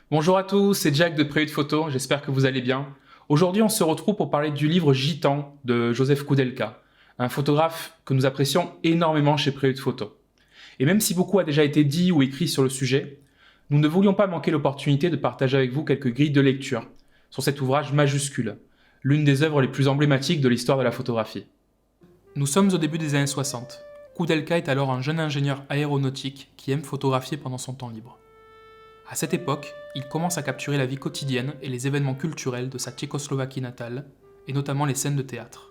Bonjour à tous, c'est Jack de Prélude Photo, j'espère que vous allez bien. Aujourd'hui, on se retrouve pour parler du livre Gitan de Joseph Koudelka, un photographe que nous apprécions énormément chez Prélude Photo. Et même si beaucoup a déjà été dit ou écrit sur le sujet, nous ne voulions pas manquer l'opportunité de partager avec vous quelques grilles de lecture sur cet ouvrage majuscule, l'une des œuvres les plus emblématiques de l'histoire de la photographie. Nous sommes au début des années 60. Koudelka est alors un jeune ingénieur aéronautique qui aime photographier pendant son temps libre. À cette époque, il commence à capturer la vie quotidienne et les événements culturels de sa Tchécoslovaquie natale, et notamment les scènes de théâtre.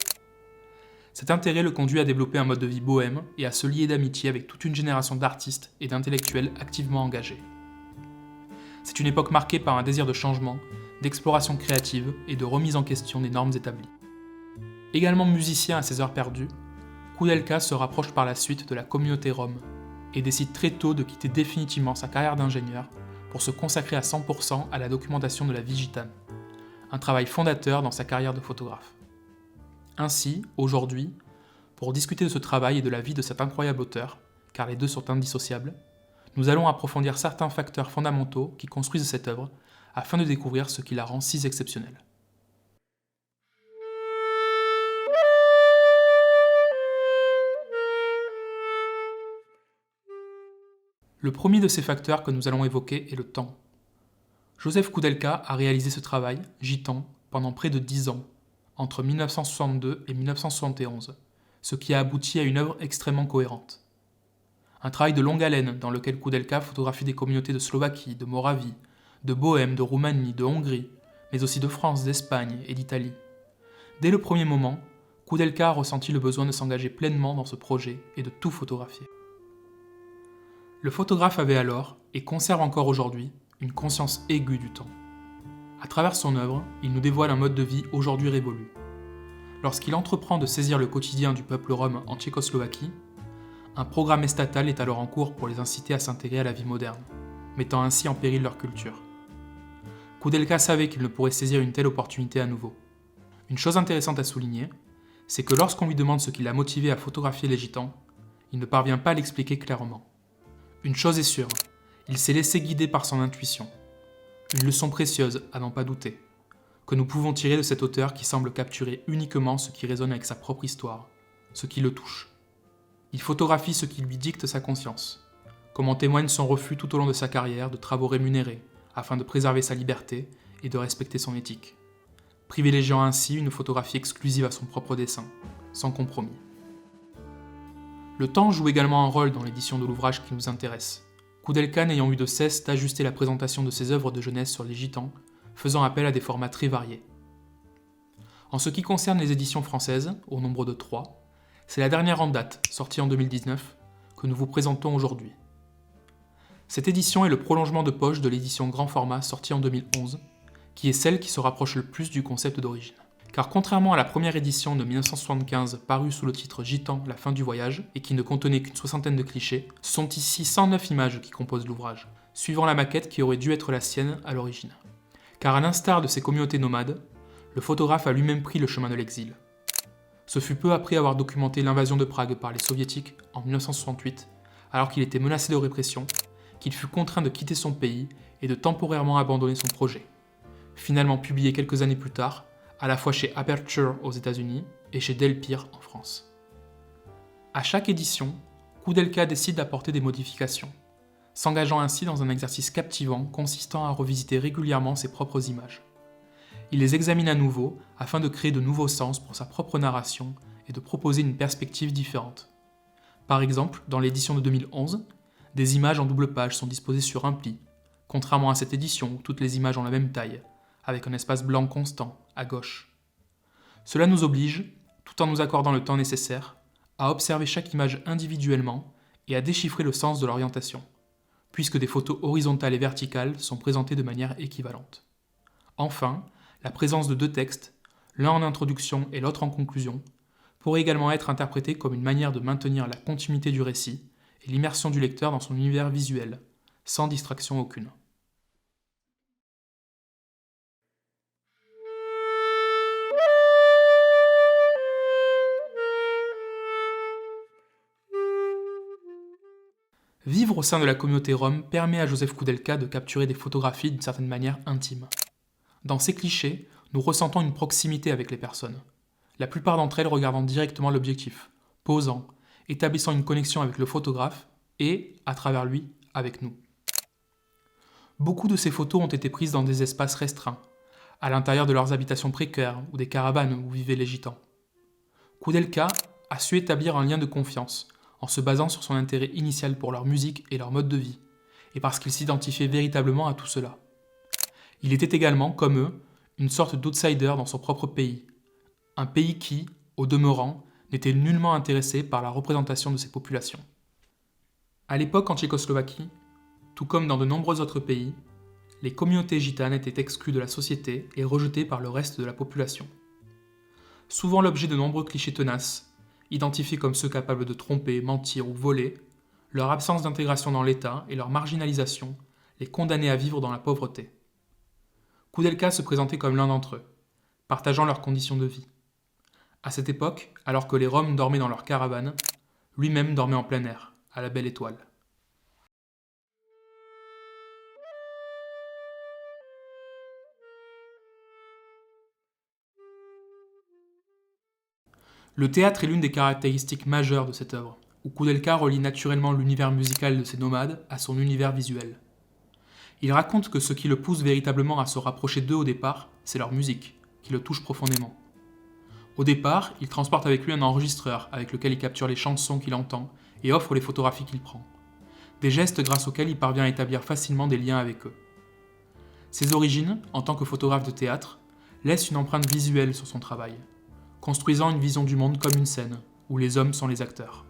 Cet intérêt le conduit à développer un mode de vie bohème et à se lier d'amitié avec toute une génération d'artistes et d'intellectuels activement engagés. C'est une époque marquée par un désir de changement, d'exploration créative et de remise en question des normes établies. Également musicien à ses heures perdues, Koudelka se rapproche par la suite de la communauté rome et décide très tôt de quitter définitivement sa carrière d'ingénieur pour se consacrer à 100% à la documentation de la vie gitane, un travail fondateur dans sa carrière de photographe. Ainsi, aujourd'hui, pour discuter de ce travail et de la vie de cet incroyable auteur, car les deux sont indissociables, nous allons approfondir certains facteurs fondamentaux qui construisent cette œuvre afin de découvrir ce qui la rend si exceptionnelle. Le premier de ces facteurs que nous allons évoquer est le temps. Joseph Koudelka a réalisé ce travail, Gitan, pendant près de 10 ans, entre 1962 et 1971, ce qui a abouti à une œuvre extrêmement cohérente. Un travail de longue haleine dans lequel Koudelka photographie des communautés de Slovaquie, de Moravie, de Bohême, de Roumanie, de Hongrie, mais aussi de France, d'Espagne et d'Italie. Dès le premier moment, Koudelka a ressenti le besoin de s'engager pleinement dans ce projet et de tout photographier. Le photographe avait alors, et conserve encore aujourd'hui, une conscience aiguë du temps. À travers son œuvre, il nous dévoile un mode de vie aujourd'hui révolu. Lorsqu'il entreprend de saisir le quotidien du peuple rome en Tchécoslovaquie, un programme estatal est alors en cours pour les inciter à s'intégrer à la vie moderne, mettant ainsi en péril leur culture. Koudelka savait qu'il ne pourrait saisir une telle opportunité à nouveau. Une chose intéressante à souligner, c'est que lorsqu'on lui demande ce qui l'a motivé à photographier les gitans, il ne parvient pas à l'expliquer clairement. Une chose est sûre, il s'est laissé guider par son intuition. Une leçon précieuse, à n'en pas douter, que nous pouvons tirer de cet auteur qui semble capturer uniquement ce qui résonne avec sa propre histoire, ce qui le touche. Il photographie ce qui lui dicte sa conscience, comme en témoigne son refus tout au long de sa carrière de travaux rémunérés, afin de préserver sa liberté et de respecter son éthique, privilégiant ainsi une photographie exclusive à son propre dessin, sans compromis. Le temps joue également un rôle dans l'édition de l'ouvrage qui nous intéresse, Koudelka n'ayant eu de cesse d'ajuster la présentation de ses œuvres de jeunesse sur les gitans, faisant appel à des formats très variés. En ce qui concerne les éditions françaises, au nombre de 3, c'est la dernière en date, sortie en 2019, que nous vous présentons aujourd'hui. Cette édition est le prolongement de poche de l'édition grand format sortie en 2011, qui est celle qui se rapproche le plus du concept d'origine. Car contrairement à la première édition de 1975 parue sous le titre Gitan, la fin du voyage, et qui ne contenait qu'une soixantaine de clichés, ce sont ici 109 images qui composent l'ouvrage, suivant la maquette qui aurait dû être la sienne à l'origine. Car à l'instar de ces communautés nomades, le photographe a lui-même pris le chemin de l'exil. Ce fut peu après avoir documenté l'invasion de Prague par les soviétiques en 1968, alors qu'il était menacé de répression, qu'il fut contraint de quitter son pays et de temporairement abandonner son projet. Finalement publié quelques années plus tard, à la fois chez Aperture aux États-Unis et chez Delpire en France. À chaque édition, Koudelka décide d'apporter des modifications, s'engageant ainsi dans un exercice captivant consistant à revisiter régulièrement ses propres images. Il les examine à nouveau afin de créer de nouveaux sens pour sa propre narration et de proposer une perspective différente. Par exemple, dans l'édition de 2011, des images en double page sont disposées sur un pli, contrairement à cette édition où toutes les images ont la même taille, avec un espace blanc constant, à gauche. Cela nous oblige, tout en nous accordant le temps nécessaire, à observer chaque image individuellement et à déchiffrer le sens de l'orientation, puisque des photos horizontales et verticales sont présentées de manière équivalente. Enfin, la présence de deux textes, l'un en introduction et l'autre en conclusion, pourrait également être interprétée comme une manière de maintenir la continuité du récit et l'immersion du lecteur dans son univers visuel, sans distraction aucune. Vivre au sein de la communauté Rome permet à Joseph Koudelka de capturer des photographies d'une certaine manière intime. Dans ces clichés, nous ressentons une proximité avec les personnes, la plupart d'entre elles regardant directement l'objectif, posant, établissant une connexion avec le photographe et, à travers lui, avec nous. Beaucoup de ces photos ont été prises dans des espaces restreints, à l'intérieur de leurs habitations précaires ou des caravanes où vivaient les gitans. Koudelka a su établir un lien de confiance en se basant sur son intérêt initial pour leur musique et leur mode de vie, et parce qu'il s'identifiait véritablement à tout cela. Il était également, comme eux, une sorte d'outsider dans son propre pays, un pays qui, au demeurant, n'était nullement intéressé par la représentation de ses populations. À l'époque en Tchécoslovaquie, tout comme dans de nombreux autres pays, les communautés gitanes étaient exclues de la société et rejetées par le reste de la population. Souvent l'objet de nombreux clichés tenaces, identifiés comme ceux capables de tromper, mentir ou voler, leur absence d'intégration dans l'État et leur marginalisation les condamnaient à vivre dans la pauvreté. Koudelka se présentait comme l'un d'entre eux, partageant leurs conditions de vie. À cette époque, alors que les Roms dormaient dans leurs caravanes, lui-même dormait en plein air, à la belle étoile. Le théâtre est l'une des caractéristiques majeures de cette œuvre, où Koudelka relie naturellement l'univers musical de ces nomades à son univers visuel. Il raconte que ce qui le pousse véritablement à se rapprocher d'eux au départ, c'est leur musique, qui le touche profondément. Au départ, il transporte avec lui un enregistreur avec lequel il capture les chansons qu'il entend et offre les photographies qu'il prend. Des gestes grâce auxquels il parvient à établir facilement des liens avec eux. Ses origines, en tant que photographe de théâtre, laissent une empreinte visuelle sur son travail, construisant une vision du monde comme une scène, où les hommes sont les acteurs.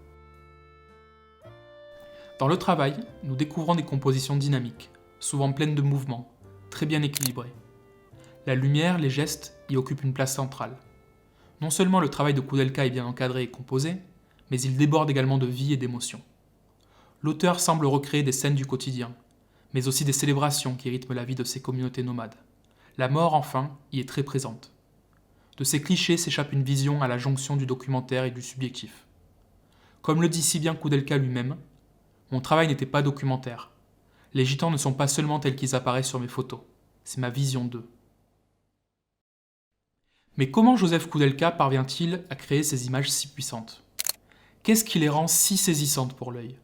Dans le travail, nous découvrons des compositions dynamiques, souvent pleines de mouvements, très bien équilibrées. La lumière, les gestes y occupent une place centrale. Non seulement le travail de Koudelka est bien encadré et composé, mais il déborde également de vie et d'émotion. L'auteur semble recréer des scènes du quotidien, mais aussi des célébrations qui rythment la vie de ces communautés nomades. La mort, enfin, y est très présente. De ces clichés s'échappe une vision à la jonction du documentaire et du subjectif. Comme le dit si bien Koudelka lui-même, « Mon travail n'était pas documentaire. Les gitans ne sont pas seulement tels qu'ils apparaissent sur mes photos, c'est ma vision d'eux. » Mais comment Joseph Koudelka parvient-il à créer ces images si puissantes ? Qu'est-ce qui les rend si saisissantes pour l'œil ?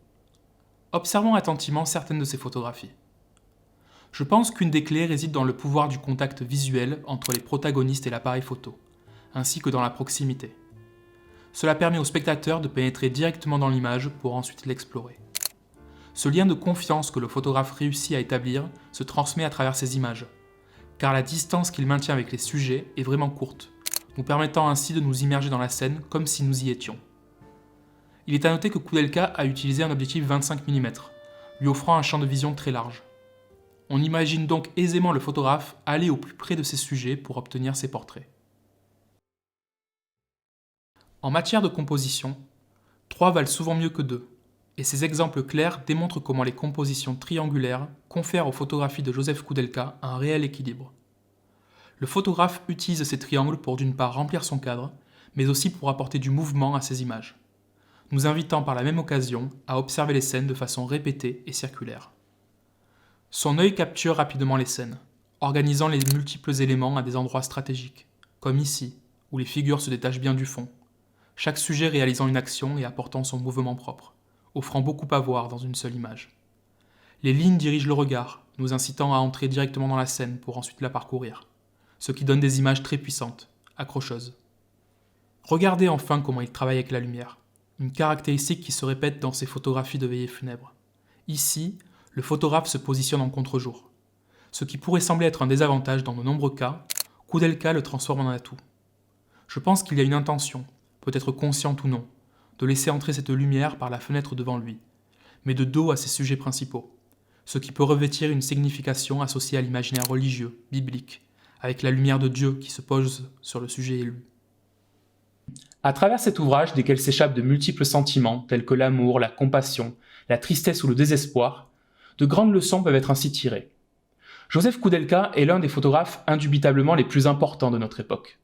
Observons attentivement certaines de ces photographies. Je pense qu'une des clés réside dans le pouvoir du contact visuel entre les protagonistes et l'appareil photo, ainsi que dans la proximité. Cela permet au spectateur de pénétrer directement dans l'image pour ensuite l'explorer. Ce lien de confiance que le photographe réussit à établir se transmet à travers ces images, car la distance qu'il maintient avec les sujets est vraiment courte, nous permettant ainsi de nous immerger dans la scène comme si nous y étions. Il est à noter que Koudelka a utilisé un objectif 25 mm, lui offrant un champ de vision très large. On imagine donc aisément le photographe aller au plus près de ses sujets pour obtenir ses portraits. En matière de composition, 3 valent souvent mieux que 2, et ces exemples clairs démontrent comment les compositions triangulaires confèrent aux photographies de Joseph Koudelka un réel équilibre. Le photographe utilise ces triangles pour d'une part remplir son cadre, mais aussi pour apporter du mouvement à ses images, nous invitant par la même occasion à observer les scènes de façon répétée et circulaire. Son œil capture rapidement les scènes, organisant les multiples éléments à des endroits stratégiques, comme ici, où les figures se détachent bien du fond, chaque sujet réalisant une action et apportant son mouvement propre, offrant beaucoup à voir dans une seule image. Les lignes dirigent le regard, nous incitant à entrer directement dans la scène pour ensuite la parcourir, ce qui donne des images très puissantes, accrocheuses. Regardez enfin comment il travaille avec la lumière, une caractéristique qui se répète dans ses photographies de veillées funèbres. Ici, le photographe se positionne en contre-jour. Ce qui pourrait sembler être un désavantage dans de nombreux cas, Koudelka le transforme en atout. Je pense qu'il y a une intention, peut-être consciente ou non, de laisser entrer cette lumière par la fenêtre devant lui, mais de dos à ses sujets principaux, ce qui peut revêtir une signification associée à l'imaginaire religieux, biblique, avec la lumière de Dieu qui se pose sur le sujet élu. À travers cet ouvrage, desquels s'échappent de multiples sentiments, tels que l'amour, la compassion, la tristesse ou le désespoir, de grandes leçons peuvent être ainsi tirées. Joseph Koudelka est l'un des photographes indubitablement les plus importants de notre époque.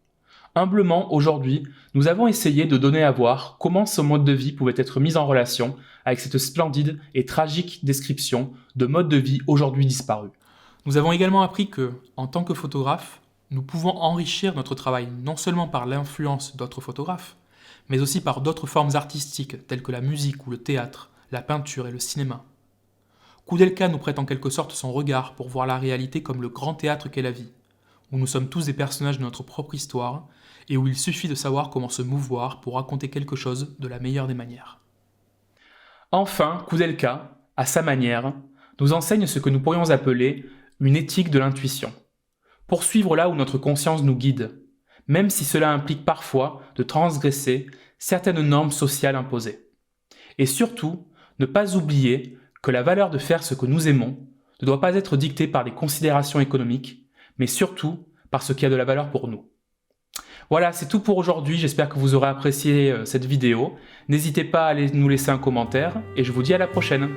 Humblement, aujourd'hui, nous avons essayé de donner à voir comment ce mode de vie pouvait être mis en relation avec cette splendide et tragique description de mode de vie aujourd'hui disparu. Nous avons également appris que, en tant que photographe, nous pouvons enrichir notre travail non seulement par l'influence d'autres photographes, mais aussi par d'autres formes artistiques telles que la musique ou le théâtre, la peinture et le cinéma. Koudelka nous prête en quelque sorte son regard pour voir la réalité comme le grand théâtre qu'est la vie, où nous sommes tous des personnages de notre propre histoire et où il suffit de savoir comment se mouvoir pour raconter quelque chose de la meilleure des manières. Enfin, Koudelka, à sa manière, nous enseigne ce que nous pourrions appeler une éthique de l'intuition. Poursuivre là où notre conscience nous guide, même si cela implique parfois de transgresser certaines normes sociales imposées. Et surtout, ne pas oublier que la valeur de faire ce que nous aimons ne doit pas être dictée par des considérations économiques, mais surtout par ce qui a de la valeur pour nous. Voilà, c'est tout pour aujourd'hui, j'espère que vous aurez apprécié cette vidéo. N'hésitez pas à nous laisser un commentaire et je vous dis à la prochaine.